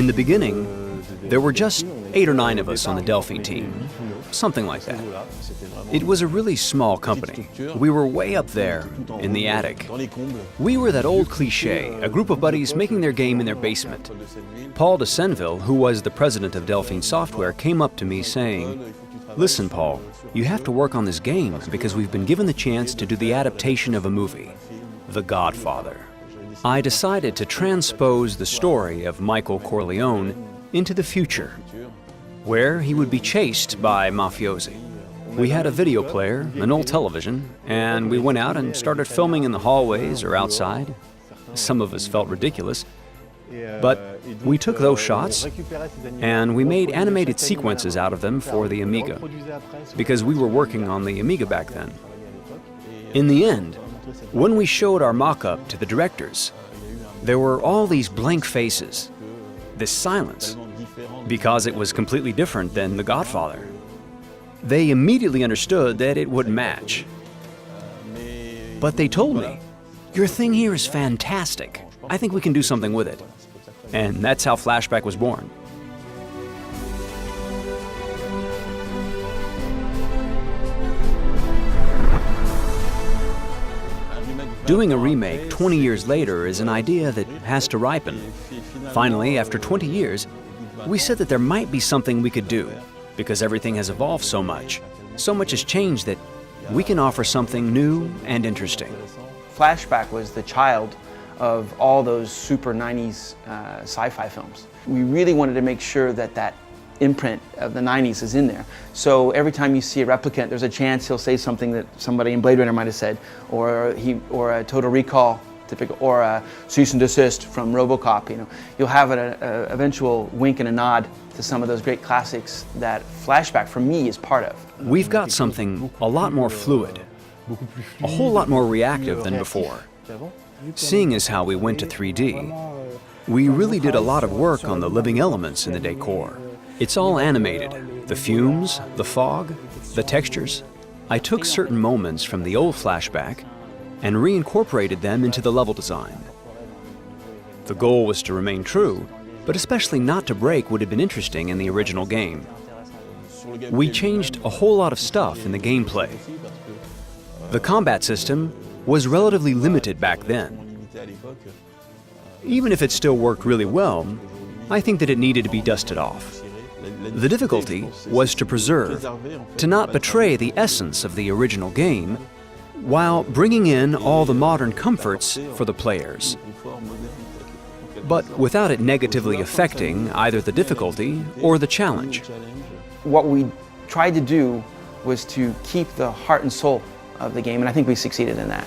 the beginning, there were just 8 or 9 of us on the Delphine team, something like that. It was a really small company. We were way up there, in the attic. We were that old cliché, a group of buddies making their game in their basement. Paul de Senville, who was the president of Delphine Software, came up to me saying, "Listen, Paul, you have to work on this game because we've been given the chance to do the adaptation of a movie, The Godfather." I decided to transpose the story of Michael Corleone into the future, where he would be chased by mafiosi. We had a video player, an old television, and we went out and started filming in the hallways or outside. Some of us felt ridiculous, but we took those shots and we made animated sequences out of them for the Amiga, because we were working on the Amiga back then. In the end, when we showed our mock-up to the directors, there were all these blank faces, this silence, because it was completely different than The Godfather. They immediately understood that it wouldn't match. But they told me, "Your thing here is fantastic. I think we can do something with it." And that's how Flashback was born. Doing a remake 20 years later is an idea that has to ripen. Finally, after 20 years, we said that there might be something we could do, because everything has evolved so much. So much has changed that we can offer something new and interesting. Flashback was the child of all those super 90s sci-fi films. We really wanted to make sure that that imprint of the 90s is in there. So every time you see a replicant, there's a chance he'll say something that somebody in Blade Runner might have said, or a Total Recall, or a cease and desist from RoboCop. You know, you'll have an eventual wink and a nod to some of those great classics that Flashback, for me, is part of. We've got something a lot more fluid, a whole lot more reactive than before. Seeing as how we went to 3D, we really did a lot of work on the living elements in the decor. It's all animated. The fumes, the fog, the textures. I took certain moments from the old Flashback and reincorporated them into the level design. The goal was to remain true, but especially not to break what had been interesting in the original game. We changed a whole lot of stuff in the gameplay. The combat system was relatively limited back then. Even if it still worked really well, I think that it needed to be dusted off. The difficulty was to preserve, to not betray the essence of the original game, while bringing in all the modern comforts for the players, but without it negatively affecting either the difficulty or the challenge. What we tried to do was to keep the heart and soul of the game, and I think we succeeded in that.